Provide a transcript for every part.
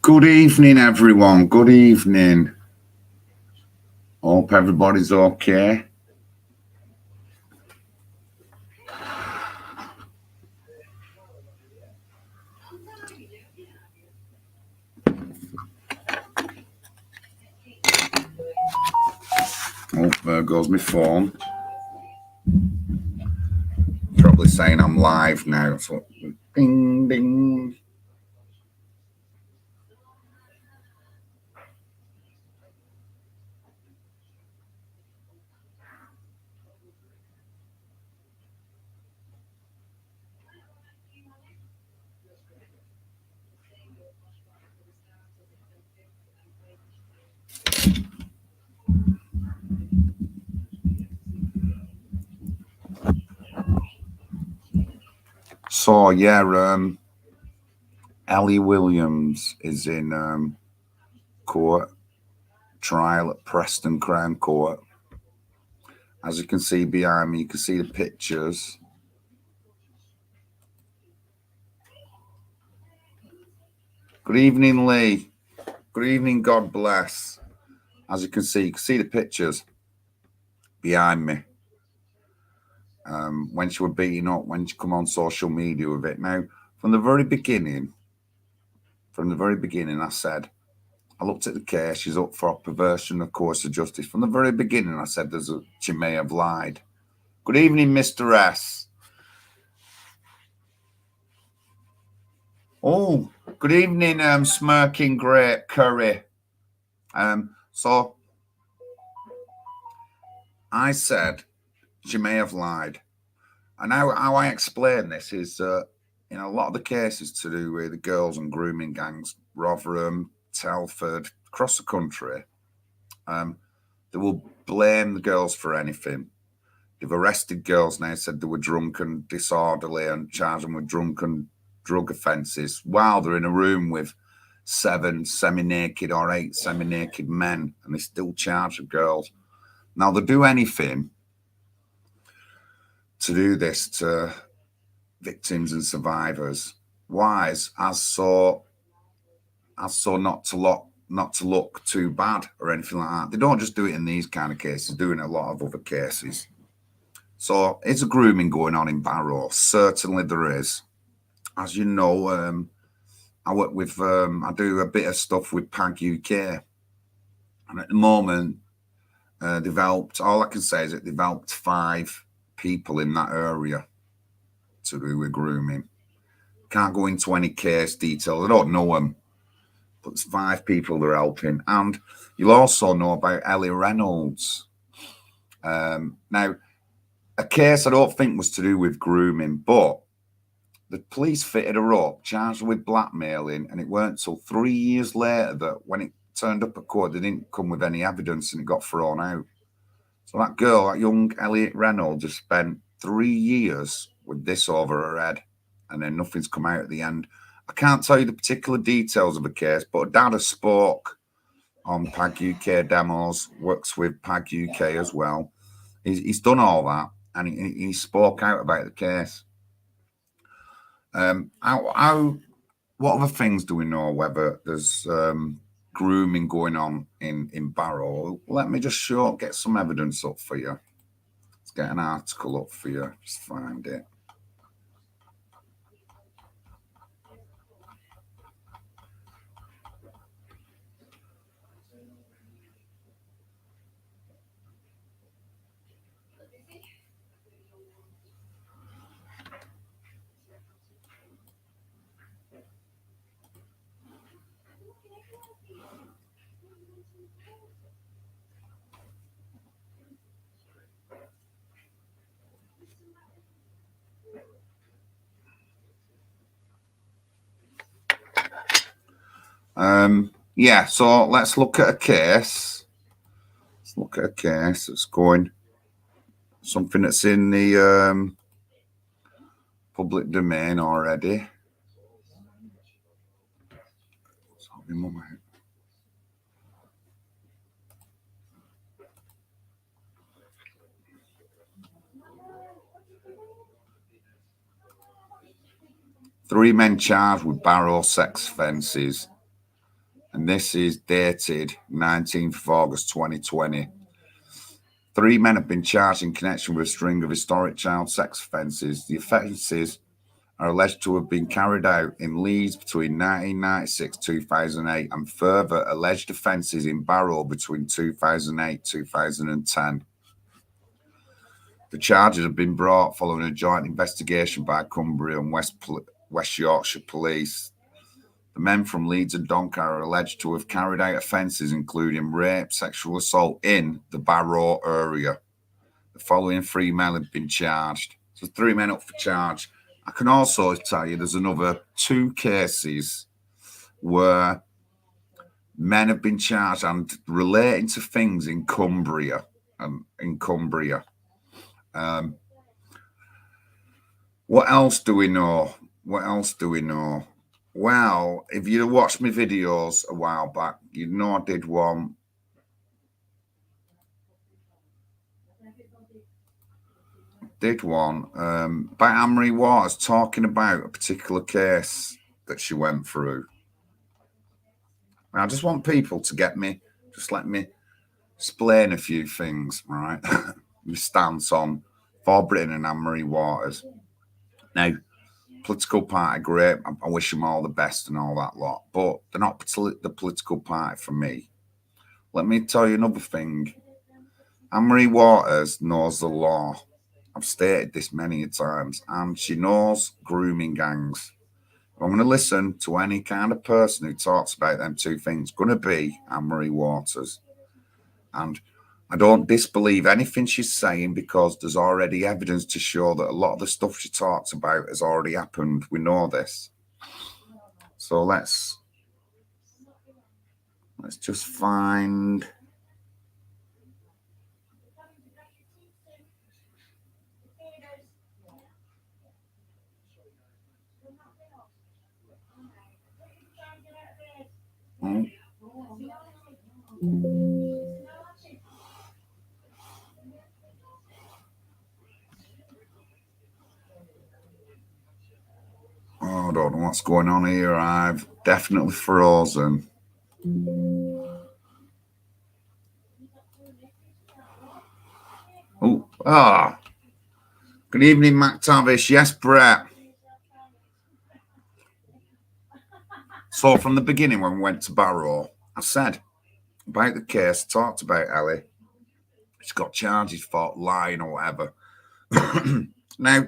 Good evening, everyone. Good evening. Hope everybody's okay. Oh, there goes my phone. Probably saying I'm live now. So, ding, ding. So, yeah, Ellie Williams is in court, trial at Preston Crown Court. As you can see behind me, you can see the pictures. Good evening, Lee. Good evening, God bless. As you can see the pictures behind me. When she was beaten up, when she come on social media with it. Now, from the very beginning, I said, I looked at the case, she's up for perversion of course of justice. From the very beginning, I said she may have lied. Good evening, Mr. S. Oh, good evening, Smirking Great Curry. So I said she may have lied. And how I explain this is in a lot of the cases to do with the girls and grooming gangs, Rotherham, Telford, across the country, they will blame the girls for anything. They've arrested girls now, said they were drunk and disorderly and charged them with drunken drug offences while they're in a room with 7 semi-naked or 8 semi-naked men, and they still charge the girls. Now, they'll do anything to do this to victims and survivors. Wise, as so not to look too bad or anything like that. They don't just do it in these kind of cases, they're doing a lot of other cases. So is a grooming going on in Barrow? Certainly there is. As you know, I work with, I do a bit of stuff with PAG UK. And at the moment, all I can say is it developed 5 people in that area to do with grooming. Can't go into any case details. I don't know them, but it's 5 people they're helping. And you'll also know about Ellie Reynolds. Now, a case I don't think was to do with grooming, but the police fitted her up, charged her with blackmailing, and it weren't till 3 years later that when it turned up at court, they didn't come with any evidence and it got thrown out. So that girl, that young Elliot Reynolds, just spent 3 years with this over her head, and then nothing's come out at the end. I can't tell you the particular details of the case, but her dad has spoke on PAG UK demos, works with PAG UK as well. He's done all that, and he spoke out about the case. What other things do we know? Whether there's grooming going on in Barrow? Let me just get some evidence up for you. Let's get an article up for you. Just find it. Yeah, so let's look at a case. Let's look at a case that's going, something that's in the public domain already. Three men charged with Barrow sex offences. And this is dated 19th of August 2020. Three men have been charged in connection with a string of historic child sex offences. The offences are alleged to have been carried out in Leeds between 1996-2008 and further alleged offences in Barrow between 2008-2010. The charges have been brought following a joint investigation by Cumbria and West Yorkshire Police. The men from Leeds and Doncaster are alleged to have carried out offences including rape, sexual assault in the Barrow area. The following three men have been charged. So 3 men up for charge. I can also tell you there's another 2 cases where men have been charged and relating to things in Cumbria. What else do we know? Well, if you watched my videos a while back, you know I did one. By Anne-Marie Waters talking about a particular case that she went through. Now, I just want people to get me, just let me explain a few things, right? My stance on for Britain and Anne-Marie Waters. Now, political party, great. I wish them all the best and all that lot, but they're not the political party for me. Let me tell you another thing. Anne-Marie Waters knows the law. I've stated this many times, and she knows grooming gangs. If I'm going to listen to any kind of person who talks about them 2 things, going to be Anne-Marie Waters. And I don't disbelieve anything she's saying because there's already evidence to show that a lot of the stuff she talks about has already happened. We know this. So let's just find... I don't know what's going on here. I've definitely frozen. Good evening, Matt Tavish. Yes, Brett. So from the beginning, when we went to Barrow, I said about the case, talked about Ellie. She's got charges for lying or whatever. Now,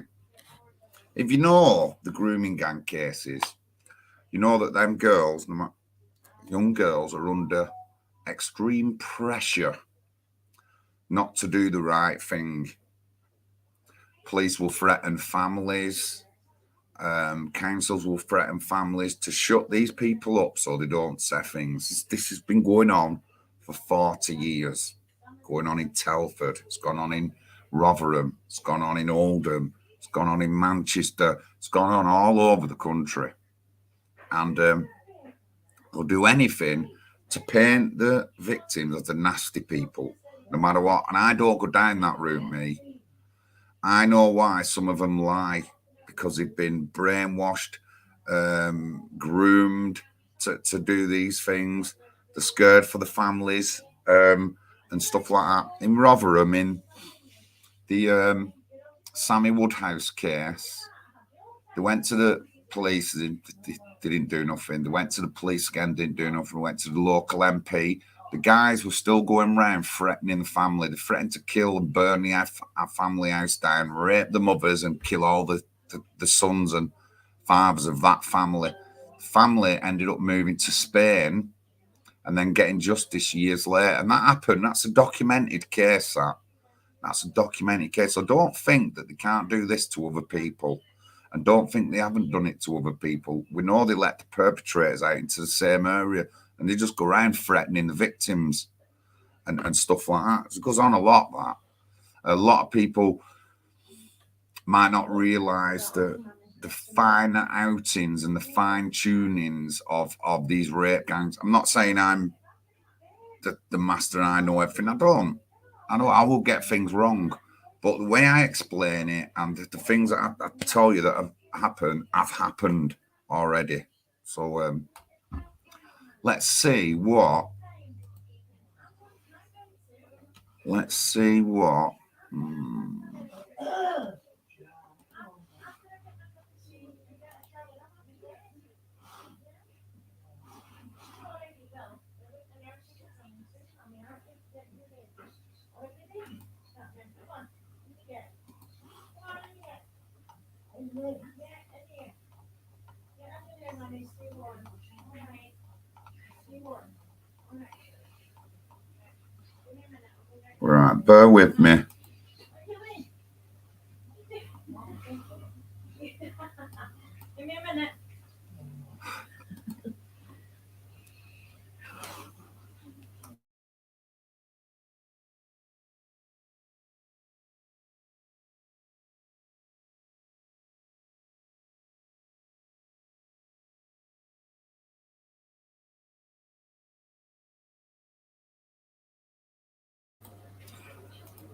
if you know the grooming gang cases, you know that them girls, young girls, are under extreme pressure not to do the right thing. Police will threaten families. Councils will threaten families to shut these people up so they don't say things. This has been going on for 40 years. Going on in Telford. It's gone on in Rotherham. It's gone on in Oldham. It's gone on in Manchester. It's gone on all over the country. And they'll do anything to paint the victims as the nasty people, no matter what. And I don't go down that route, me. I know why some of them lie, because they've been brainwashed, groomed to do these things. They're scared for the families and stuff like that. In Rotherham, in the Sammy Woodhouse case, they went to the police, they didn't do nothing. They went to the police again, didn't do nothing. They went to the local MP. The guys were still going around threatening the family. They threatened to kill and burn the family house down, rape the mothers and kill all the sons and fathers of that family. The family ended up moving to Spain and then getting justice years later. And that happened. That's a documented case, That's a documented case. So don't think that they can't do this to other people. And don't think they haven't done it to other people. We know they let the perpetrators out into the same area and they just go around threatening the victims and stuff like that. It goes on a lot. That a lot of people might not realise that the fine outings and the fine tunings of these rape gangs. I'm not saying I'm the master and I know everything. I don't. I know I will get things wrong, but the way I explain it and the things that I tell you that have happened already. So let's see what. Let's see what. Right, bear with me.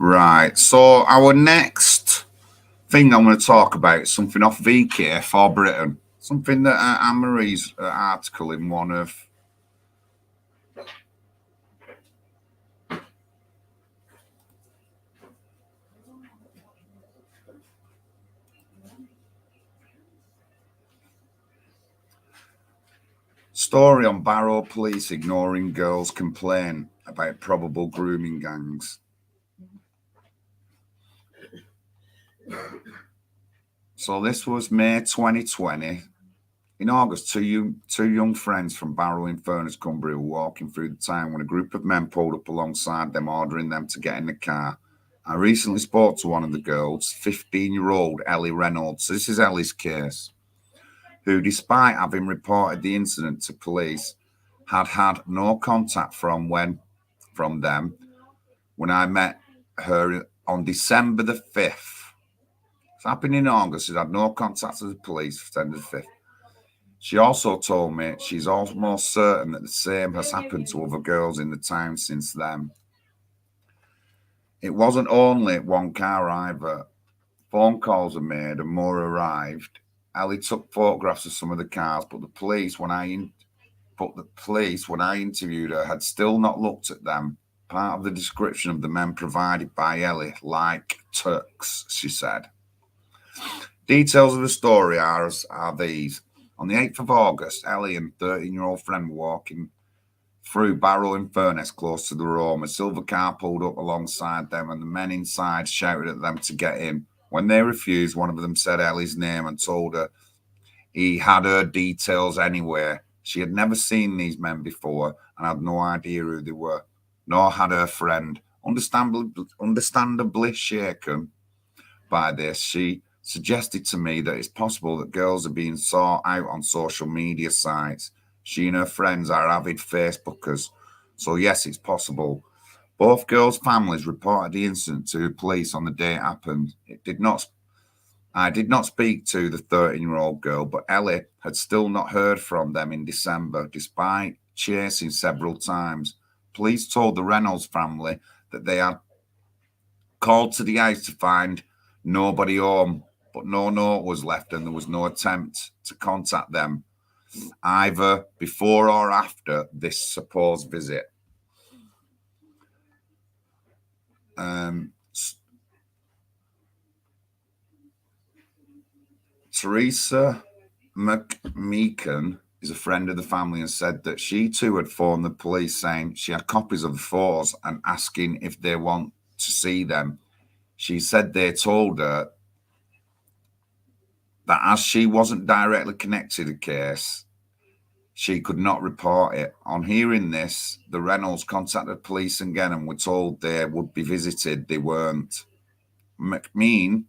Right, so our next thing I'm going to talk about is something off VK for Britain. Something that Anne-Marie's article in one of story on Barrow police ignoring girls' complaint about probable grooming gangs. So this was May 2020. In August, two young friends from Barrow in Furness, Cumbria, were walking through the town when a group of men pulled up alongside them, ordering them to get in the car. I recently spoke to one of the girls, 15-year-old Ellie Reynolds. So this is Ellie's case, who, despite having reported the incident to police, had no contact from them when I met her on December the 5th. It's happened in August. She's had no contact with the police for December the 5th. She also told me she's almost certain that the same has happened to other girls in the town since then. It wasn't only one car either. Phone calls were made and more arrived. Ellie took photographs of some of the cars, but the police, when I interviewed her, had still not looked at them. Part of the description of the men provided by Ellie, like Turks, she said. Details of the story are these. On the 8th of August, Ellie and 13-year-old friend were walking through Barrow in Furness, close to the Rome. A silver car pulled up alongside them, and the men inside shouted at them to get in. When they refused, one of them said Ellie's name and told her he had her details anyway. She had never seen these men before and had no idea who they were, nor had her friend. Understandably shaken by this, she suggested to me that it's possible that girls are being sought out on social media sites. She and her friends are avid Facebookers, so yes, it's possible. Both girls' families reported the incident to police on the day it happened. I did not speak to the 13-year-old girl, but Ellie had still not heard from them in December, despite chasing several times. Police told the Reynolds family that they had called to the house to find nobody home, but no note was left and there was no attempt to contact them, either before or after this supposed visit. Teresa McMeekan is a friend of the family and said that she too had phoned the police saying she had copies of the photos and asking if they want to see them. She said they told her that as she wasn't directly connected to the case, she could not report it. On hearing this, the Reynolds contacted police again and were told they would be visited. They weren't. McKean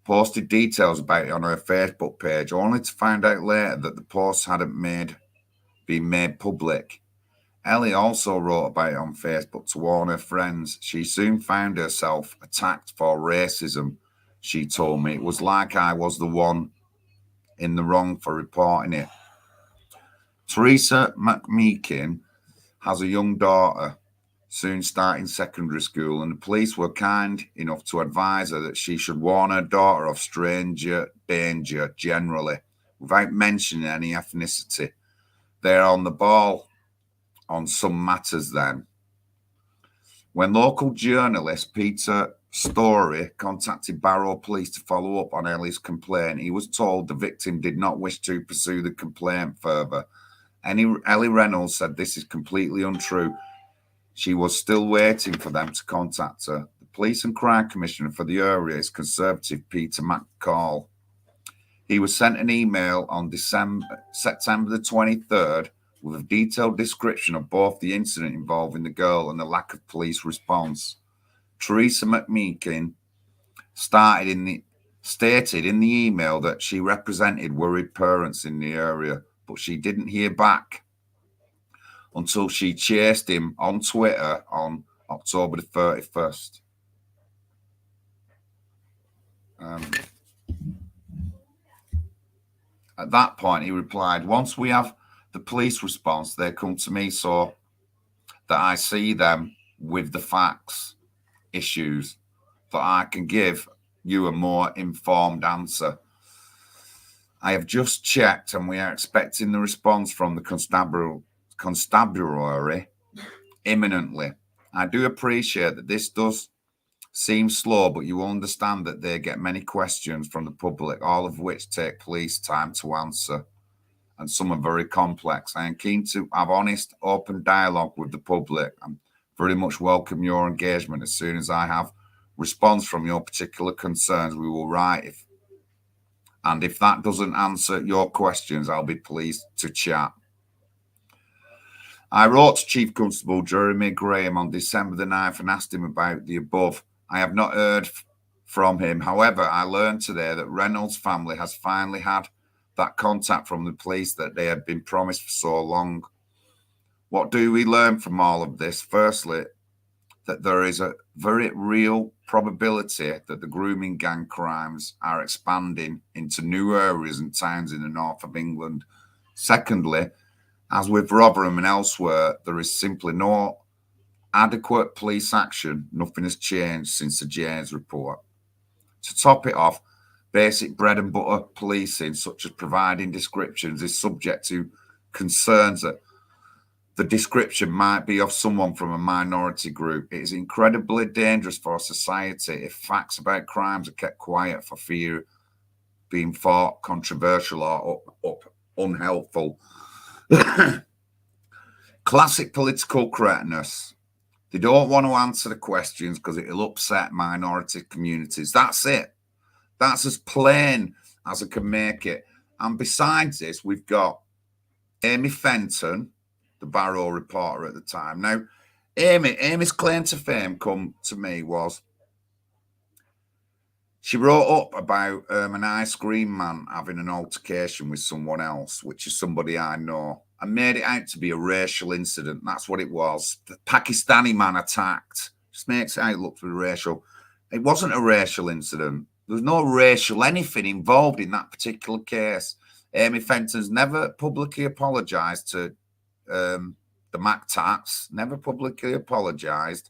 posted details about it on her Facebook page, only to find out later that the post hadn't made being made public. Ellie also wrote about it on Facebook to warn her friends. She soon found herself attacked for racism. She told me it was like I was the one in the wrong for reporting it. Teresa McMeekin has a young daughter, soon starting secondary school, and the police were kind enough to advise her that she should warn her daughter of stranger danger generally, without mentioning any ethnicity. They're on the ball on some matters then. When local journalist Peter Story contacted Barrow Police to follow up on Ellie's complaint, he was told the victim did not wish to pursue the complaint further. Ellie Reynolds said this is completely untrue. She was still waiting for them to contact her. The Police and Crime Commissioner for the area is Conservative Peter McCall. He was sent an email on September the 23rd with a detailed description of both the incident involving the girl and the lack of police response. Teresa McMeekin stated in the email that she represented worried parents in the area, but she didn't hear back until she chased him on Twitter on October the 31st. At that point, he replied, "Once we have the police response, they come to me so that I see them with the facts, issues, that I can give you a more informed answer. I have just checked and we are expecting the response from the constabulary imminently. I do appreciate that this does seem slow, but you will understand that they get many questions from the public, all of which take police time to answer, and some are very complex. I am keen to have honest, open dialogue with the public and very much welcome your engagement. As soon as I have response from your particular concerns, we will write. If that doesn't answer your questions, I'll be pleased to chat." I wrote to Chief Constable Jeremy Graham on December the 9th and asked him about the above. I have not heard from him. However, I learned today that Reynolds' family has finally had that contact from the police that they had been promised for so long. What do we learn from all of this? Firstly, that there is a very real probability that the grooming gang crimes are expanding into new areas and towns in the north of England. Secondly, as with Rotherham and elsewhere, there is simply no adequate police action. Nothing has changed since the James report. To top it off, basic bread and butter policing, such as providing descriptions, is subject to concerns that the description might be of someone from a minority group. It is incredibly dangerous for society if facts about crimes are kept quiet for fear of being thought controversial or unhelpful. Classic political correctness. They don't want to answer the questions because it'll upset minority communities. That's it. That's as plain as I can make it. And besides this, we've got Amy Fenton, the Barrow reporter at the time. Now, Amy's claim to fame come to me was she wrote up about an ice cream man having an altercation with someone else, which is somebody I know, and made it out to be a racial incident. That's what it was. The Pakistani man attacked. Just makes it out look to be racial. It wasn't a racial incident. There was no racial anything involved in that particular case. Amy Fenton's never publicly apologised to the MacTats, never publicly apologised,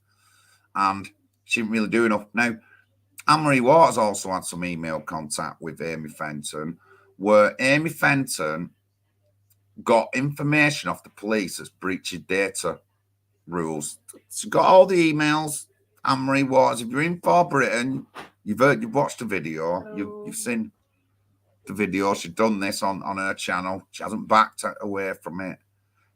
and she didn't really do enough. Now, Anne-Marie Waters also had some email contact with Amy Fenton, where Amy Fenton got information off the police as breaching data rules. She got all the emails. Anne-Marie Waters, if you're in for Britain, you've watched the video, you've seen the video. She's done this on her channel. She hasn't backed away from it.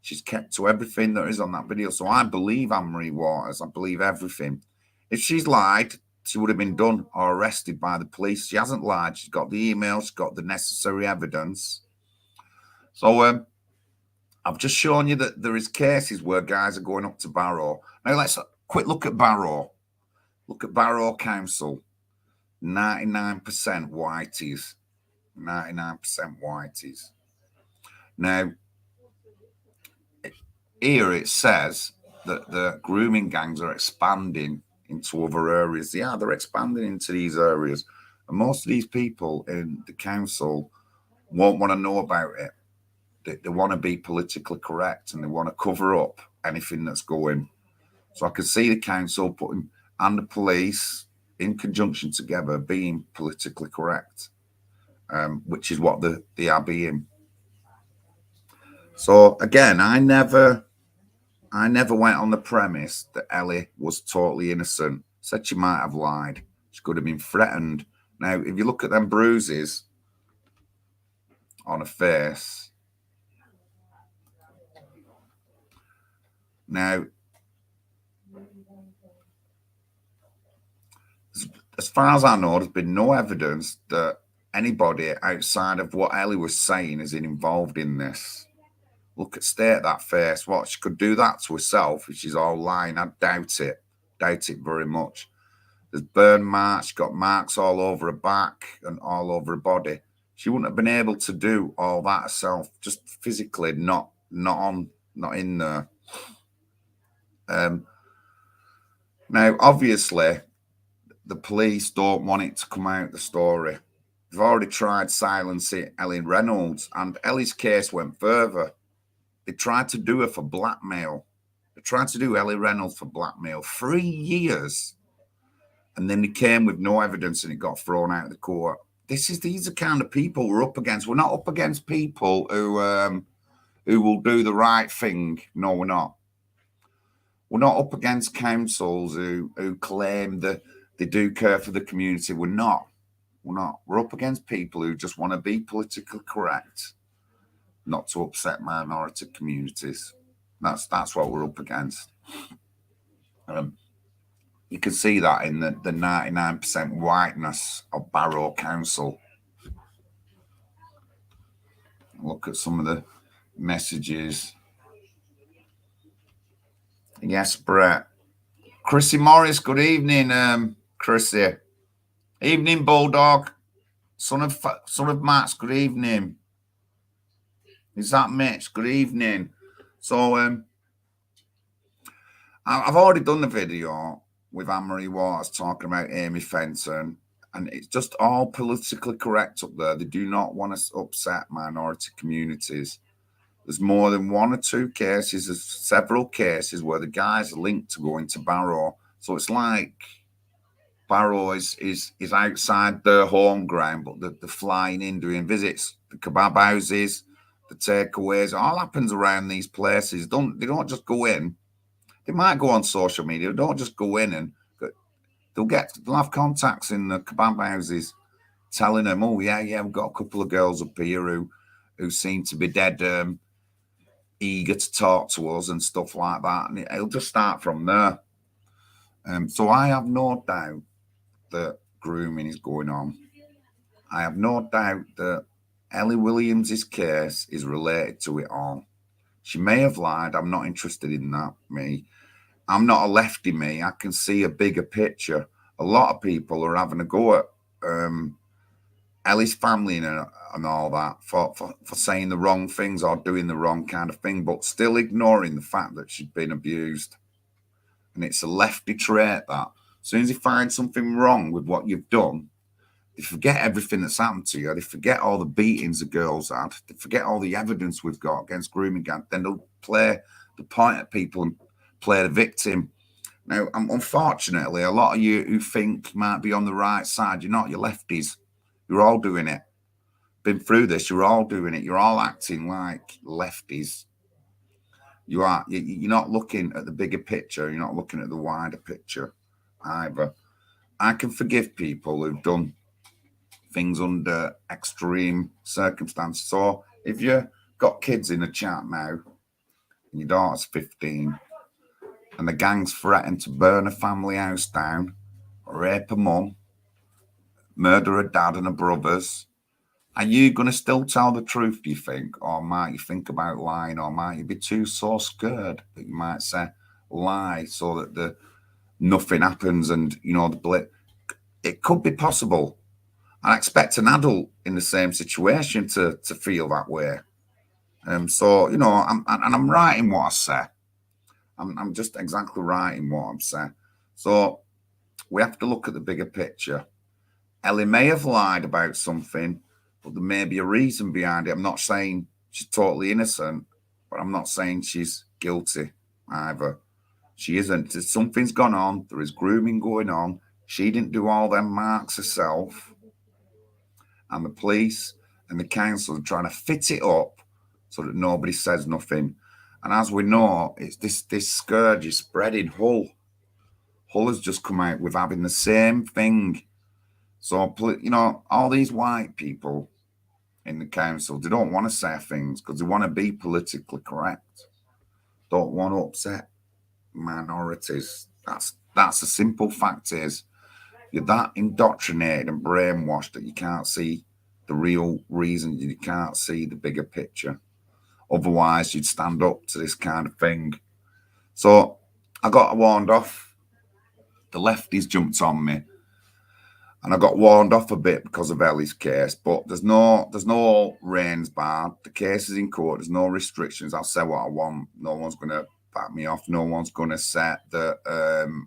She's kept to everything that is on that video. So I believe Anne-Marie Waters. I believe everything. If she's lied, she would have been done or arrested by the police. She hasn't lied. She's got the email. She's got the necessary evidence. So I've just shown you that there is cases where guys are going up to Barrow. Now let's quick look at Barrow. Look at Barrow Council. 99% whiteys. 99% whiteys. Now, here it says that the grooming gangs are expanding into other areas. Yeah, they're expanding into these areas. And most of these people in the council won't want to know about it. They want to be politically correct and they want to cover up anything that's going. So I can see the council putting and the police in conjunction together being politically correct, which is what they are being. So again, I never went on the premise that Ellie was totally innocent. Said she might have lied. She could have been threatened. Now, if you look at them bruises on her face, now, as far as I know, there's been no evidence that anybody outside of what Ellie was saying is involved in this. Look at stare at that face. What, she could do that to herself if she's all lying? I doubt it. Doubt it very much. There's burn marks, got marks all over her back and all over her body. She wouldn't have been able to do all that herself, just physically not in there. Now, obviously, the police don't want it to come out, the story. They've already tried silencing Ellie Reynolds, and Ellie's case went further. They tried to do her for blackmail. They tried to do Ellie Reynolds for blackmail. 3 years. And then they came with no evidence and it got thrown out of the court. These are kind of people we're up against. We're not up against people who will do the right thing. No, we're not. We're not up against councils who claim that they do care for the community. We're not. We're up against people who just want to be politically correct, not to upset minority communities. That's what we're up against. You can see that in the 99% whiteness of Barrow Council. Look at some of the messages. Yes, Brett. Chrissy Morris, good evening, Chrissy. Evening, Bulldog. Son of Max, good evening. Is that Mitch? Good evening. So I've already done the video with Anne-Marie Waters talking about Amy Fenton, and it's just all politically correct up there. They do not want to upset minority communities. There's more than one or two cases, there's several cases where the guys are linked to going to Barrow. So it's like Barrow is outside their home ground, but they're flying in, doing visits, the kebab houses, the takeaways, it all happens around these places. They don't just go in. They might go on social media. They don't just go in and they'll have contacts in the kebab houses telling them, oh yeah, we've got a couple of girls up here who seem to be dead eager to talk to us and stuff like that. And it'll just start from there. So I have no doubt that grooming is going on. I have no doubt that Ellie Williams' case is related to it all. She may have lied. I'm not interested in that, me. I'm not a lefty, me. I can see a bigger picture. A lot of people are having a go at Ellie's family and all that for saying the wrong things or doing the wrong kind of thing, but still ignoring the fact that she'd been abused. And it's a lefty trait that as soon as you find something wrong with what you've done, they forget everything that's happened to you. They forget all the beatings the girls had. They forget all the evidence we've got against grooming gangs. Then they'll play the point at people and play the victim. Now, unfortunately, a lot of you who think you might be on the right side, you're not. You're lefties. You're all doing it. Been through this. You're all doing it. You're all acting like lefties. You are. You're not looking at the bigger picture. You're not looking at the wider picture either. I can forgive people who've done things under extreme circumstances. So if you've got kids in the chat now, and your daughter's 15, and the gangs threaten to burn a family house down, rape a mum, murder a dad and her brothers, are you going to still tell the truth, do you think? Or might you think about lying? Or might you be too so scared that you might say lie so that nothing happens and, the blip? It could be possible. I expect an adult in the same situation to feel that way. So, you know, I'm right in what I say. I'm just exactly right in what I'm saying. So we have to look at the bigger picture. Ellie may have lied about something, but there may be a reason behind it. I'm not saying she's totally innocent, but I'm not saying she's guilty either. She isn't. Something's gone on. There is grooming going on. She didn't do all them marks herself. And the police and the council are trying to fit it up so that nobody says nothing. And as we know, it's this scourge is spreading. Hull has just come out with having the same thing. So, you know, all these white people in the council, they don't want to say things because they want to be politically correct. Don't want to upset minorities. That's the simple fact is you're that indoctrinated and brainwashed that you can't see the real reason, you can't see the bigger picture. Otherwise, you'd stand up to this kind of thing. So I got warned off. The lefties jumped on me, and I got warned off a bit because of Ellie's case. But there's no reins barred. The case is in court. There's no restrictions. I'll say what I want. No one's going to back me off. No one's going to say that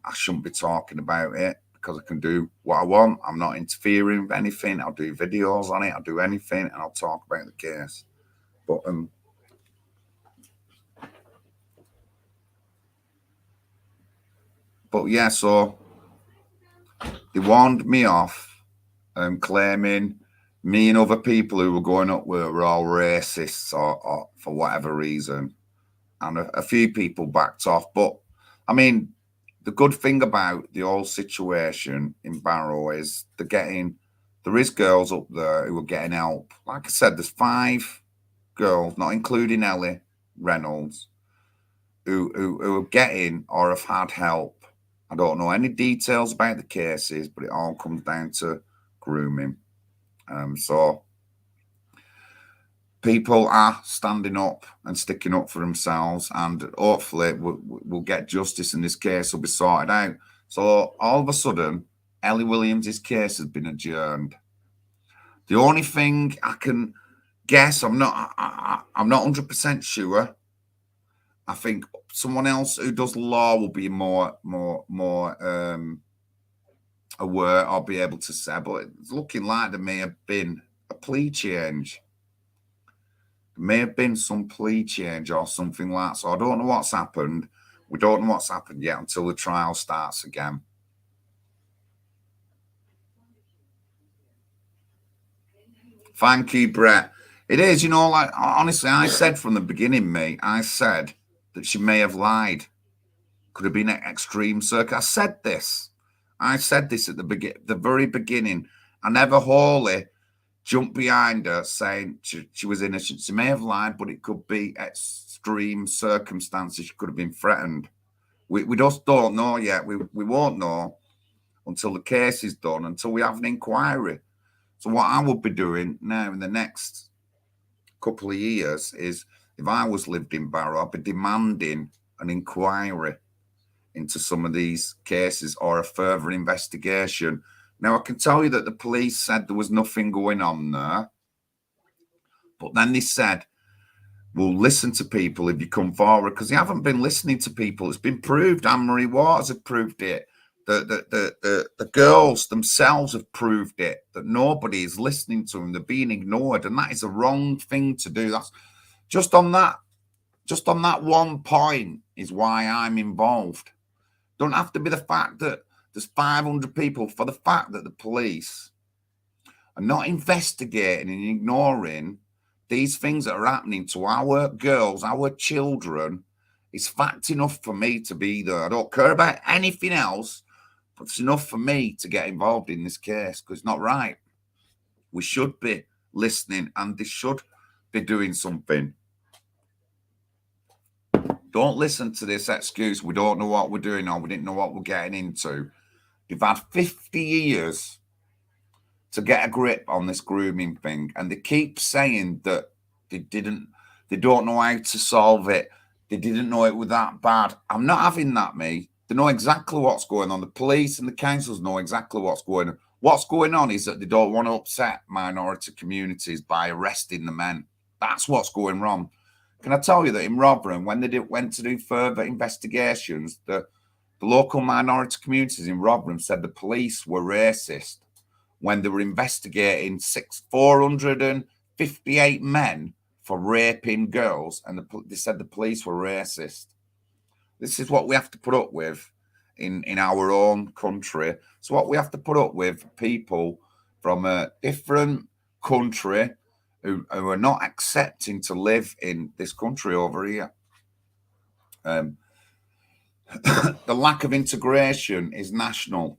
I shouldn't be talking about it because I can do what I want. I'm not interfering with anything. I'll do videos on it. I'll do anything, and I'll talk about the case. But yeah, so they warned me off, claiming me and other people who were going up were all racists or for whatever reason. And a few people backed off. But I mean, the good thing about the whole situation in Barrow is there is girls up there who are getting help. Like I said, there's 5 girls, not including Ellie Reynolds, who are getting or have had help. I don't know any details about the cases, but it all comes down to grooming. So people are standing up and sticking up for themselves, and hopefully we'll get justice, and this case will be sorted out. So all of a sudden, Ellie Williams' case has been adjourned. The only thing I can guess, I'm not 100% sure. I think someone else who does law will be more aware. I'll be able to say, but it's looking like there may have been a plea change. There may have been some plea change or something like that. So I don't know what's happened. We don't know what's happened yet until the trial starts again. Thank you, Brett. It is, you know, like honestly, I said from the beginning, mate, I said that she may have lied. Could have been an extreme circuit. I said this at the very beginning. I never wholly jumped behind her saying she was innocent. She may have lied, but it could be extreme circumstances. She could have been threatened. We just don't know yet. We won't know until the case is done, until we have an inquiry. So what I would be doing now in the next couple of years is, if I was lived in Barrow, I'd be demanding an inquiry into some of these cases or a further investigation. Now, I can tell you that the police said there was nothing going on there. But then they said, we'll listen to people if you come forward, because they haven't been listening to people. It's been proved. Anne-Marie Waters have proved it. The girls themselves have proved it, that nobody is listening to them. They're being ignored. And that is a wrong thing to do. That's just on that one point is why I'm involved. Don't have to be the fact that there's 500 people, for the fact that the police are not investigating and ignoring these things that are happening to our girls, our children. It's fact enough for me to be there. I don't care about anything else, but it's enough for me to get involved in this case, because it's not right. We should be listening, and they should be doing something. Don't listen to this excuse. We don't know what we're doing, or we didn't know what we're getting into. They've had 50 years to get a grip on this grooming thing, and they keep saying that they don't know how to solve it. They didn't know it was that bad. I'm not having that, me. They know exactly what's going on. The police and the councils know exactly what's going on. What's going on is that they don't want to upset minority communities by arresting the men. That's what's going wrong. Can I tell you that in Rotherham, when they went to do further investigations, the local minority communities in Rotherham said the police were racist when they were investigating 458 men for raping girls, and they said the police were racist. This is what we have to put up with in our own country. It's what we have to put up with, people from a different country who are not accepting to live in this country over here. The lack of integration is national.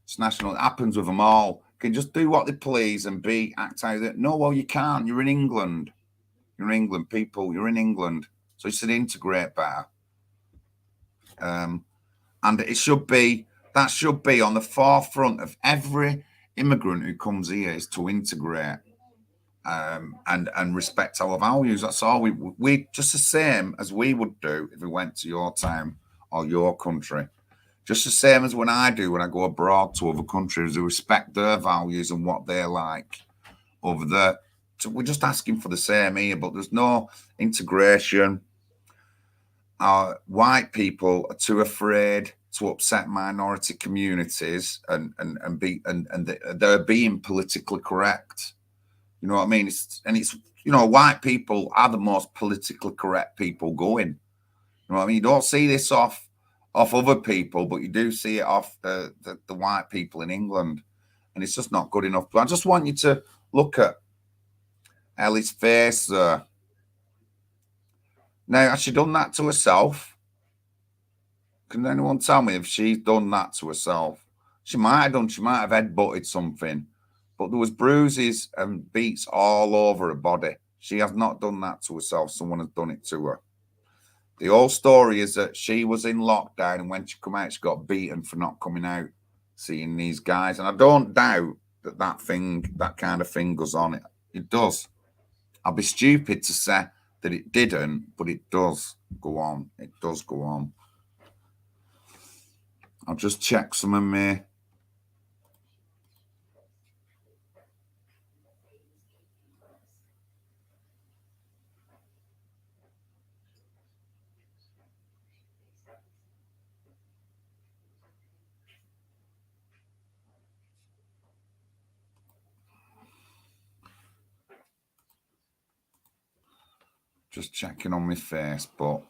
It's national. It happens with them all. You can just do what they please and act out that. No, well, you can't. You're in England. You're in England, people. You're in England. So you should integrate better. And it should be, that should be on the forefront of every immigrant who comes here, is to integrate and respect our values. That's all. We just the same as we would do if we went to your town or your country. Just the same as when I do when I go abroad to other countries, to respect their values and what they're like over there. So we're just asking for the same here, but there's no integration. White people are too afraid to upset minority communities, and they're being politically correct. You know what I mean? It's white people are the most politically correct people going. You know what I mean? You don't see this off other people, but you do see it off the white people in England, and it's just not good enough. But I just want you to look at Ellie's face there. Now, has she done that to herself? Can anyone tell me if she's done that to herself? She might have done. She might have headbutted something, but there was bruises and beats all over her body. She has not done that to herself. Someone has done it to her. The whole story is that she was in lockdown, and when she come out, she got beaten for not coming out, seeing these guys. And I don't doubt that kind of thing goes on. It does. I'll be stupid to say that it didn't, but it does go on. It does go on. I'll just check some of my... Just checking on my Facebook.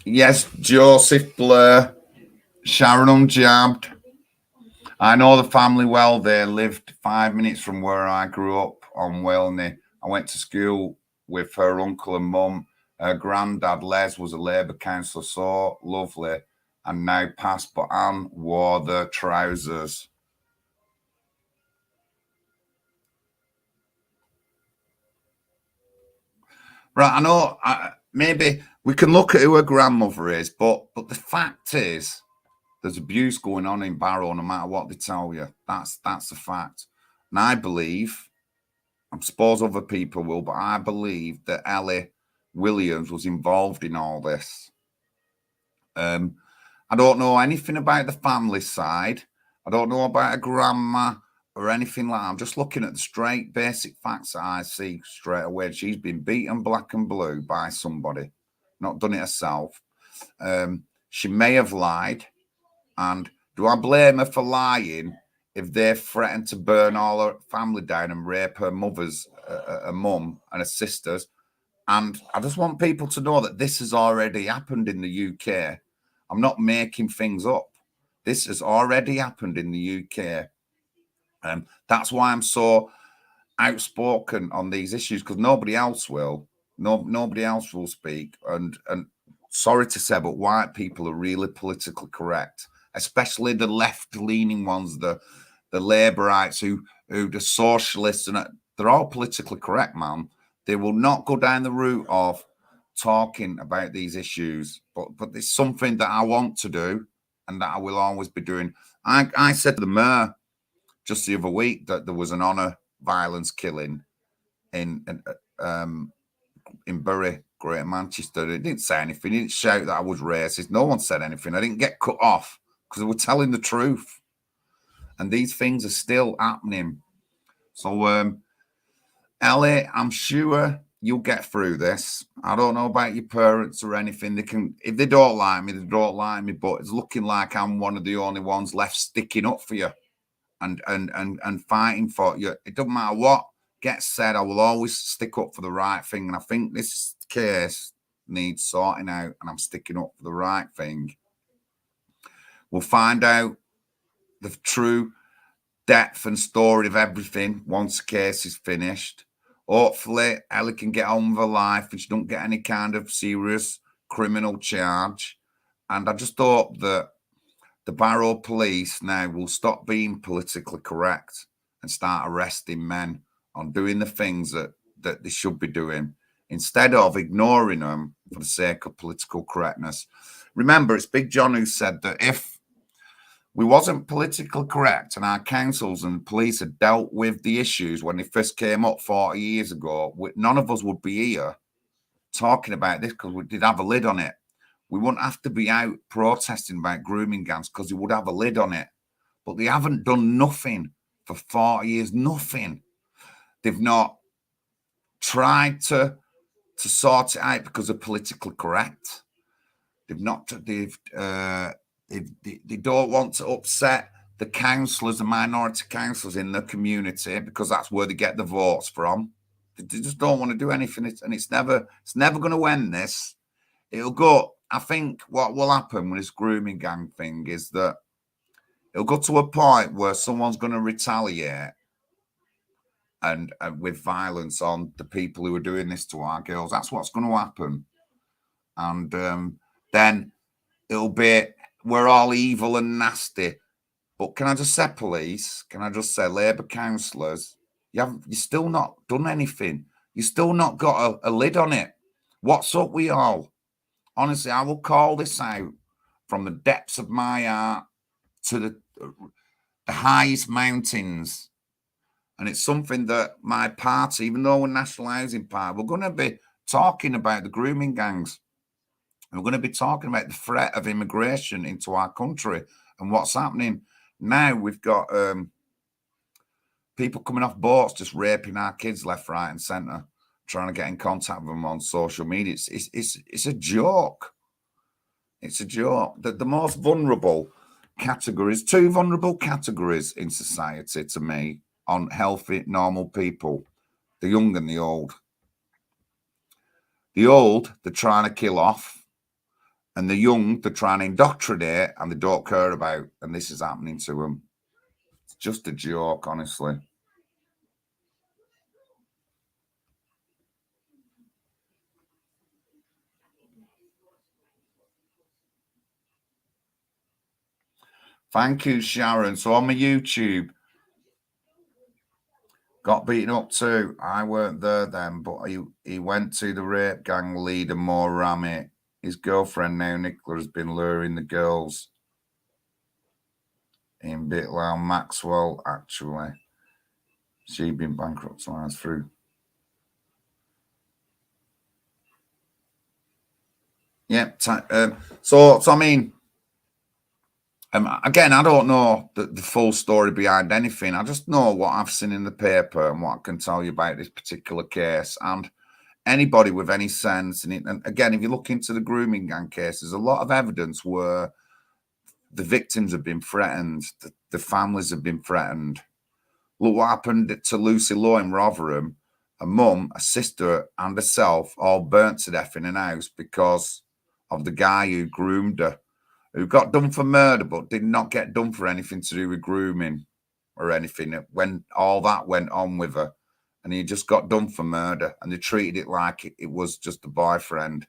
Yes, Joseph Blair, Sharon jabbed. I know the family well. They lived 5 minutes from where I grew up on Walney. I went to school with her uncle and mum. Her granddad, Les, was a Labour councillor, so lovely, and now passed, but Anne wore the trousers. Right, I know. Maybe we can look at who her grandmother is, but the fact is, there's abuse going on in Barrow, no matter what they tell you. That's a fact. And I believe, I suppose other people will, but I believe that Ellie Williams was involved in all this. I don't know anything about the family side. I don't know about her grandma or anything like that. I'm just looking at the straight basic facts that I see straight away. She's been beaten black and blue by somebody, not done it herself. She may have lied. And do I blame her for lying if they threatened to burn all her family down and rape her mother's, her mum and her sisters? And I just want people to know that this has already happened in the UK. I'm not making things up. This has already happened in the UK. That's why I'm so outspoken on these issues, because nobody else will. Nobody else will speak. And sorry to say, but white people are really politically correct, especially the left-leaning ones, the Labourites, who the socialists, and they're all politically correct, man. They will not go down the route of talking about these issues, but it's something that I want to do. and that I will always be doing. I said to the mayor just the other week that there was an honour violence killing in Bury, Greater Manchester. It didn't say anything. He didn't shout that I was racist. No one said anything. I didn't get cut off because they were telling the truth. And these things are still happening. So, Ellie, I'm sure you'll get through this. I don't know about your parents or anything. They can, if they don't like me, they don't like me. But it's looking like I'm one of the only ones left sticking up for you and fighting for you. It doesn't matter what gets said. I will always stick up for the right thing. And I think this case needs sorting out, and I'm sticking up for the right thing. We'll find out the true depth and story of everything once the case is finished. Hopefully, Ellie can get on with her life and she don't get any kind of serious criminal charge. And I just hope that the Barrow police now will stop being politically correct and start arresting men on doing the things that they should be doing instead of ignoring them for the sake of political correctness. Remember, it's Big John who said that if we wasn't politically correct and our councils and police had dealt with the issues when they first came up 40 years ago, none of us would be here talking about this because we did have a lid on it. We wouldn't have to be out protesting about grooming gangs because they would have a lid on it. But they haven't done nothing for 40 years, nothing. They've not tried to sort it out because they're politically correct. They don't want to upset the councillors, the minority councillors in the community because that's where they get the votes from. They just don't want to do anything, and it's never going to end this. It'll go. I think what will happen with this grooming gang thing is that it'll go to a point where someone's going to retaliate and with violence on the people who are doing this to our girls. That's what's going to happen. And then it'll be, we're all evil and nasty. But can I just say, police, can I just say, Labour councillors, you're still not done anything. You've still not got a lid on it. What's up with y'all? Honestly, I will call this out from the depths of my heart to the highest mountains. And it's something that my party, even though we're National Housing Party, we're going to be talking about the grooming gangs. And we're going to be talking about the threat of immigration into our country and what's happening. Now we've got people coming off boats just raping our kids left, right and centre, trying to get in contact with them on social media. It's a joke. It's a joke. The most vulnerable categories, two vulnerable categories in society to me on healthy, normal people, the young and the old. The old, they're trying to kill off, and the young, they're trying to indoctrinate and they don't care about, and this is happening to them. It's just a joke, honestly. Thank you, Sharon. So on my YouTube, got beaten up too. I weren't there then, but he went to the rape gang leader, Morami. His girlfriend now, Nicola, has been luring the girls in Bitlow Maxwell, actually. She'd been bankrupt twice through. Yeah. So I mean, again, I don't know the full story behind anything. I just know what I've seen in the paper and what I can tell you about this particular case. And anybody with any sense in it, and again, if you look into the grooming gang cases, a lot of evidence where the victims have been threatened, the families have been threatened. Look what happened to Lucy Lowe in Rotherham. A mum, a sister, and herself all burnt to death in an house because of the guy who groomed her, who got done for murder but did not get done for anything to do with grooming or anything when all that went on with her. And he just got done for murder, and they treated it like it was just a boyfriend.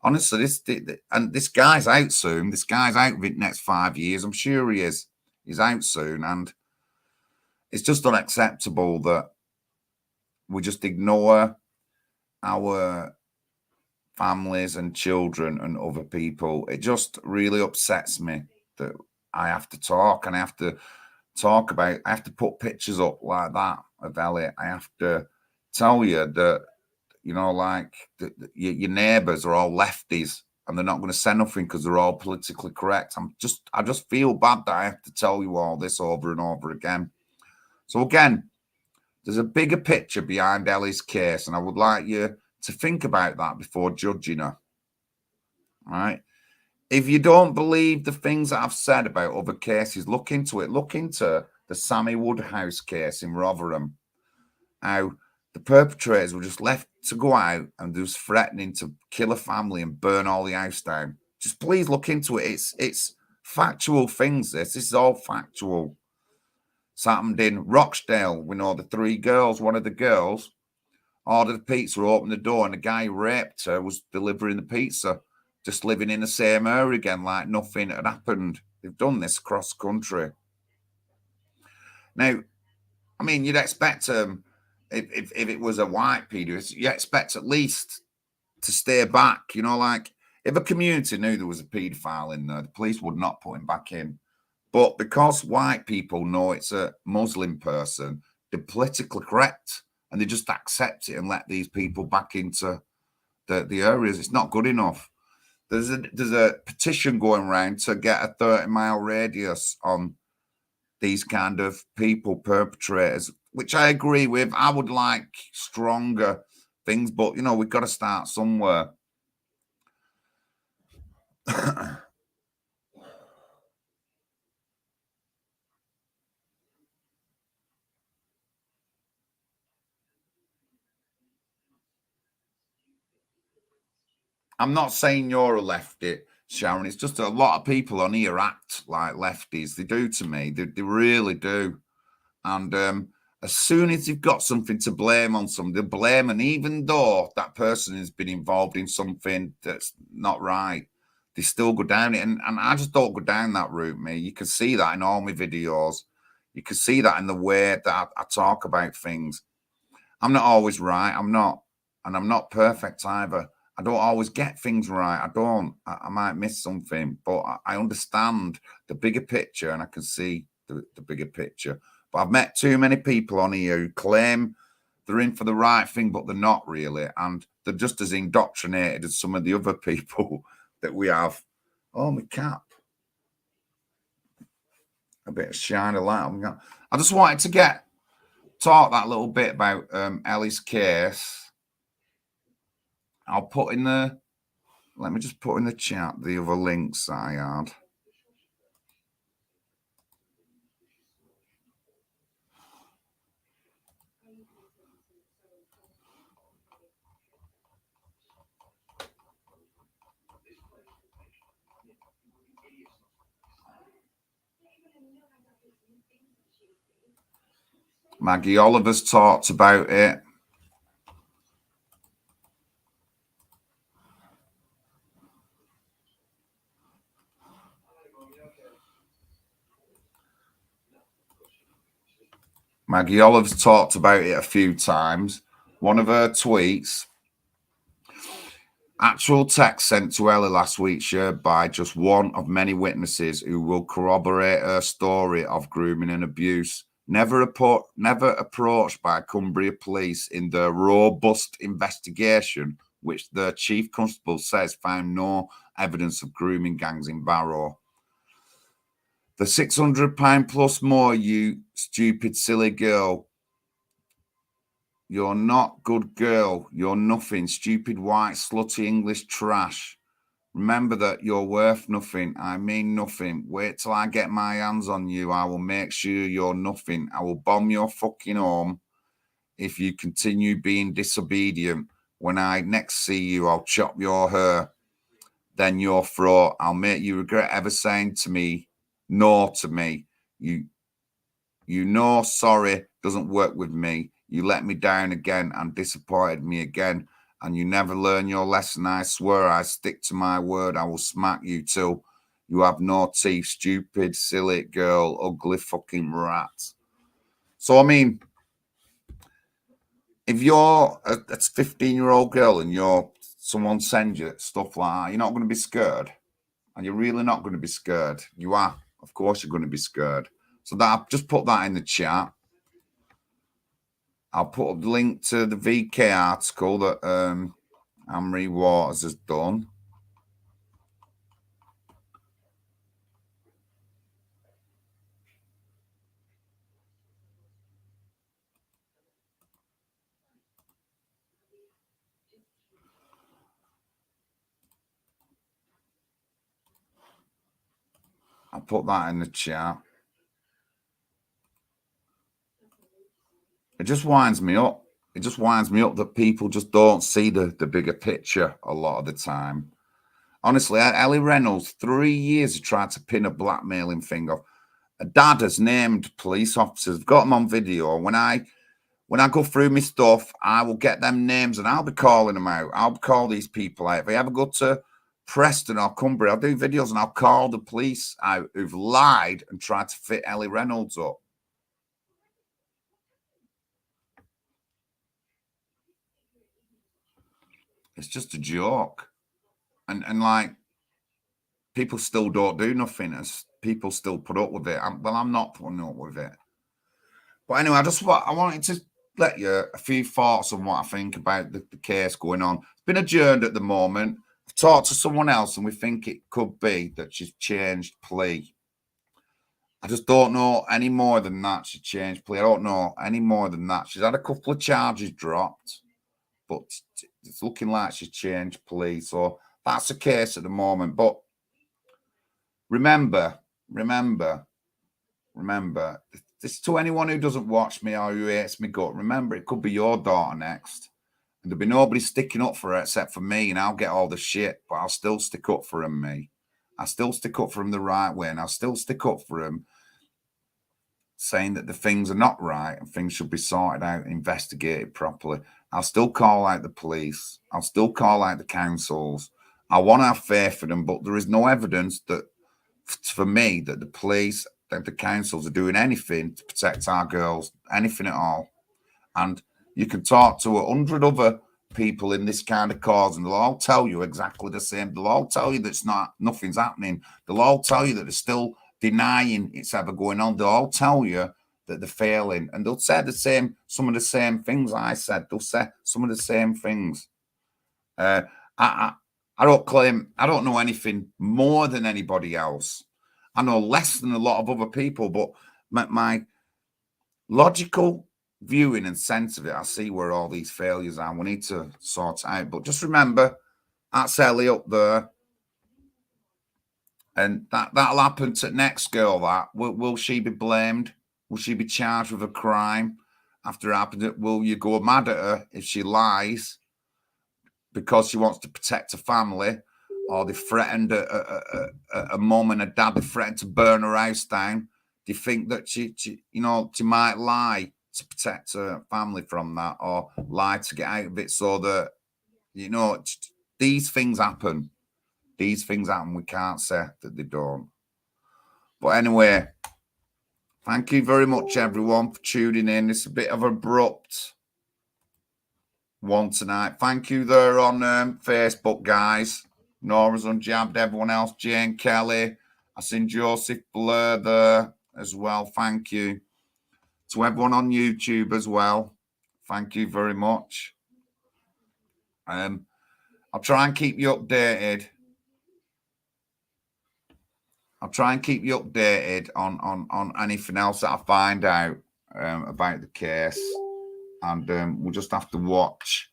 Honestly, this guy's out soon. This guy's out within the next 5 years. I'm sure he is. He's out soon, and it's just unacceptable that we just ignore our families and children and other people. It just really upsets me that I have to talk, and I have to talk about, I have to put pictures up like that of Ellie. I have to tell you that, you know, like your neighbours are all lefties and they're not going to say nothing because they're all politically correct. I just feel bad that I have to tell you all this over and over again. So again, there's a bigger picture behind Ellie's case, and I would like you to think about that before judging her. All right. If you don't believe the things that I've said about other cases, look into it. Look into the Sammy Woodhouse case in Rotherham. How the perpetrators were just left to go out and just threatening to kill a family and burn all the house down. Just please look into it. It's factual things. This is all factual. It's happened in Rochdale. We know the three girls. One of the girls ordered a pizza, opened the door, and the guy who raped her was delivering the pizza, just living in the same area again, like nothing had happened. They've done this cross country. Now, I mean, you'd expect if it was a white paedophile, you expect at least to stay back. You know, like if a community knew there was a paedophile in there, the police would not put him back in. But because white people know it's a Muslim person, they're politically correct and they just accept it and let these people back into the areas. It's not good enough. There's a petition going around to get a 30-mile radius on these kind of people, perpetrators, which I agree with. I would like stronger things, but, you know, we've got to start somewhere. I'm not saying you're a lefty, Sharon. It's just a lot of people on here act like lefties. They do to me. They really do. And as soon as you've got something to blame on somebody, they blame. And even though that person has been involved in something that's not right, they still go down it. And I just don't go down that route, me. You can see that in all my videos. You can see that in the way that I talk about things. I'm not always right. I'm not. And I'm not perfect either. I don't always get things right. I don't. I might miss something, but I understand the bigger picture and I can see the bigger picture. But I've met too many people on here who claim they're in for the right thing, but they're not really. And they're just as indoctrinated as some of the other people that we have. Oh, my cap. A bit of shine of light. I just wanted to talk that little bit about Ellie's case. I'll put in the, let me just put in the chat the other links that I had. Maggie Oliver's talked about it. Maggie Oliver's talked about it a few times. One of her tweets, actual text sent to Ellie last week, shared by just one of many witnesses who will corroborate her story of grooming and abuse. Never approached by Cumbria police in their robust investigation, which their chief constable says found no evidence of grooming gangs in Barrow. The £600 plus more, you stupid, silly girl. You're not good girl. You're nothing. Stupid, white, slutty English trash. Remember that you're worth nothing. I mean nothing. Wait till I get my hands on you. I will make sure you're nothing. I will bomb your fucking home if you continue being disobedient. When I next see you, I'll chop your hair, then your throat. I'll make you regret ever saying to me, no to me. You know sorry doesn't work with me. You let me down again and disappointed me again. And you never learn your lesson. I swear I stick to my word. I will smack you till you have no teeth. Stupid, silly girl, ugly fucking rat. So, I mean, if you're a 15-year-old girl and someone sends you stuff like that, you're not going to be scared. And you're really not going to be scared. You are. Of course, you're going to be scared. So that I've just put that in the chat. I'll put a link to the VK article that Anne-Marie Waters has done. I'll put that in the chat. It just winds me up. It just winds me up that people just don't see the bigger picture a lot of the time. Honestly, Ellie Reynolds, 3 years of trying to pin a blackmailing thing off. A dad has named police officers, got them on video. When I go through my stuff, I will get them names and I'll be calling them out. I'll call these people out. If I ever go to Preston or Cumbria, I'll do videos and I'll call the police out who've lied and tried to fit Ellie Reynolds up. It's just a joke. And like, people still don't do nothing. People still put up with it. I'm not putting up with it. But anyway, I wanted to let you a few thoughts on what I think about the case going on. It's been adjourned at the moment. I've talked to someone else and we think it could be that she's changed plea. I just don't know any more than that. She changed plea. I don't know any more than that. She's had a couple of charges dropped, but it's looking like she's changed plea. So that's the case at the moment. But remember, this to anyone who doesn't watch me or who hates me gut, remember, it could be your daughter next. And there'll be nobody sticking up for her except for me, and I'll get all the shit, but I'll still stick up for him, me. I still stick up for him the right way, and I'll still stick up for him, saying that the things are not right and things should be sorted out and investigated properly. I'll still call out the police. I'll still call out the councils. I want to have faith in them, but there is no evidence that, for me, that the police, that the councils are doing anything to protect our girls, anything at all. And you can talk to 100 other people in this kind of cause, and they'll all tell you exactly the same. They'll all tell you that nothing's happening. They'll all tell you that they're still denying it's ever going on. They'll all tell you that they're failing, and they'll say some of the same things I said. They'll say some of the same things. I don't claim I don't know anything more than anybody else. I know less than a lot of other people, but my logical viewing and sense of it, I see where all these failures are. We need to sort it out. But just remember, that's Ellie up there. And that'll happen to the next girl. That will she be blamed? Will she be charged with a crime after it happened? Will you go mad at her if she lies because she wants to protect her family? Or they threatened a mum and a dad, they threatened to burn her house down. Do you think that she might lie to protect her family from that, or lie to get out of it, so that, these things happen. These things happen. We can't say that they don't. But anyway, thank you very much, everyone, for tuning in. It's a bit of an abrupt one tonight. Thank you there on Facebook, guys. Nora's unjabbed, everyone else, Jane Kelly. I seen Joseph Blair there as well. Thank you. To everyone on YouTube as well. Thank you very much. I'll try and keep you updated. On anything else that I find out about the case. And we'll just have to watch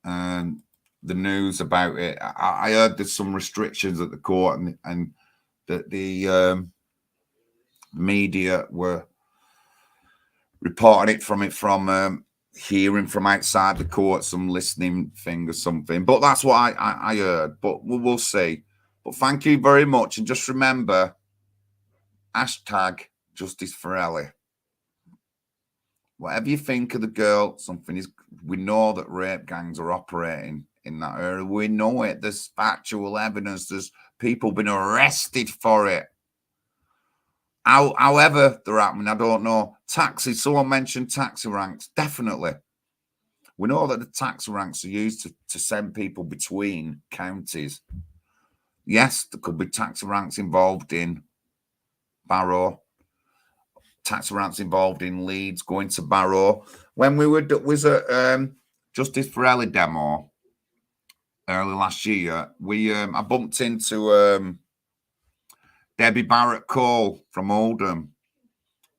the news about it. I heard there's some restrictions at the court, and that the media were reporting it from hearing from outside the court, some listening thing or something. But that's what I heard. But we'll see. But thank you very much. And just remember, #Justice for Ellie. Whatever you think of the girl, we know that rape gangs are operating in that area. We know it. There's factual evidence. There's people been arrested for it. However they're happening, I don't know. Taxis, someone mentioned taxi ranks. Definitely. We know that the taxi ranks are used to send people between counties. Yes, there could be tax ranks involved in Barrow, tax ranks involved in Leeds, going to Barrow. When we was at Justice for Ellie demo early last year, I bumped into Debbie Barrett Cole from Oldham,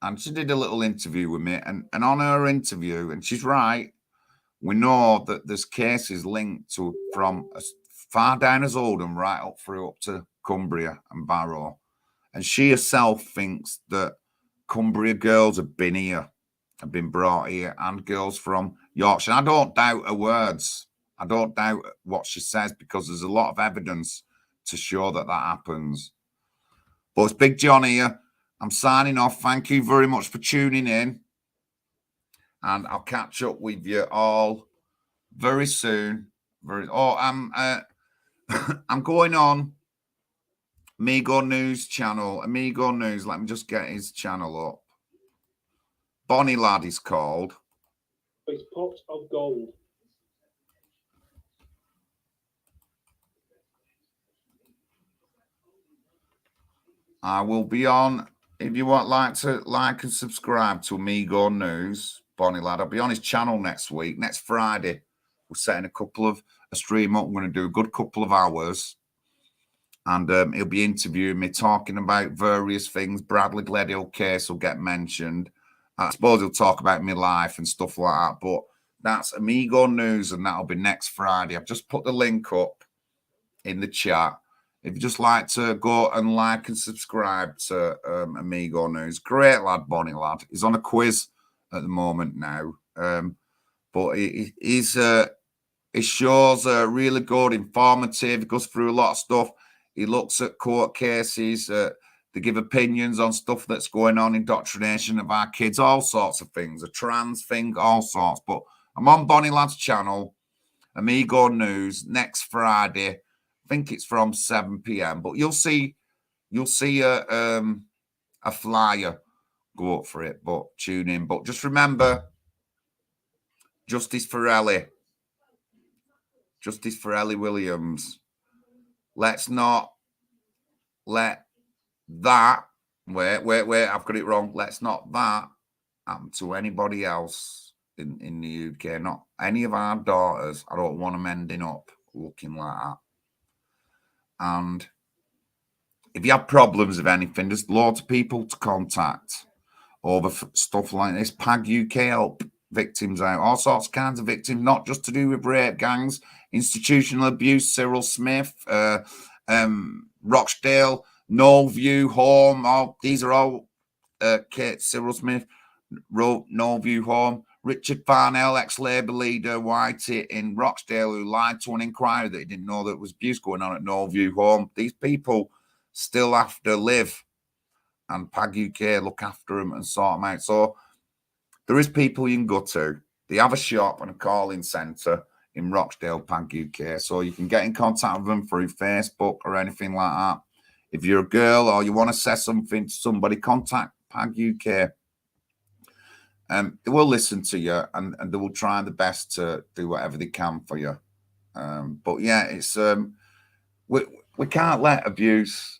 and she did a little interview with me. And on her interview, and she's right, we know that there's cases linked to from as far down as Oldham right up through up to Cumbria and Barrow. And she herself thinks that Cumbria girls have been here, have been brought here, and girls from Yorkshire. I don't doubt her words. I don't doubt what she says because there's a lot of evidence to show that that happens. But it's Big John here. I'm signing off. Thank you very much for tuning in. And I'll catch up with you all very soon. I'm going on Amigo News channel. Amigo News. Let me just get his channel up. Bonnie Lad is called. It's Pot of Gold. I will be on. If you want to like and subscribe to Amigo News, Bonnie Lad, I'll be on his channel next week. Next Friday, we're setting a stream up. I'm going to do a good couple of hours. And he'll be interviewing me, talking about various things. Bradley Gledhill case will get mentioned. I suppose he'll talk about my life and stuff like that. But that's Amigo News, and that'll be next Friday. I've just put the link up in the chat. If you just like to go and like and subscribe to Amigo News, great lad, Bonnie Lad. He's on a quiz at the moment now. But his shows are really good, informative. He goes through a lot of stuff. He looks at court cases. They give opinions on stuff that's going on, indoctrination of our kids, all sorts of things, a trans thing, all sorts. But I'm on Bonnie Lad's channel, Amigo News, next Friday. I think it's from 7 p.m. But you'll see a flyer go up for it. But tune in. But just remember, Justice for Ellie. Justice for Ellie Williams. Let's not let that, wait, I've got it wrong. Let's not that happen to anybody else in the UK. Not any of our daughters. I don't want them ending up looking like that. And if you have problems with anything, there's loads of people to contact over stuff like this. PAG UK help victims out, all sorts of kinds of victims, not just to do with rape gangs, institutional abuse, Cyril Smith, Rochdale, No View Home. These are all Kate Cyril Smith wrote No View Home. Richard Farnell, ex-Labour leader, Whitey in Rochdale, who lied to an inquiry that he didn't know there was abuse going on at No View Home. These people still have to live, and PAG UK look after them and sort them out. So there is people you can go to. They have a shop and a calling centre in Rochdale, PAG UK. So you can get in contact with them through Facebook or anything like that. If you're a girl or you want to say something to somebody, contact PAG UK. They will listen to you and they will try the best to do whatever they can for you. But yeah, it's we can't let abuse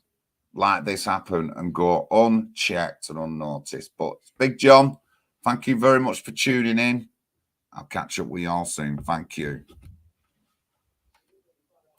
like this happen and go unchecked and unnoticed. But Big John, thank you very much for tuning in. I'll catch up with you all soon. Thank you.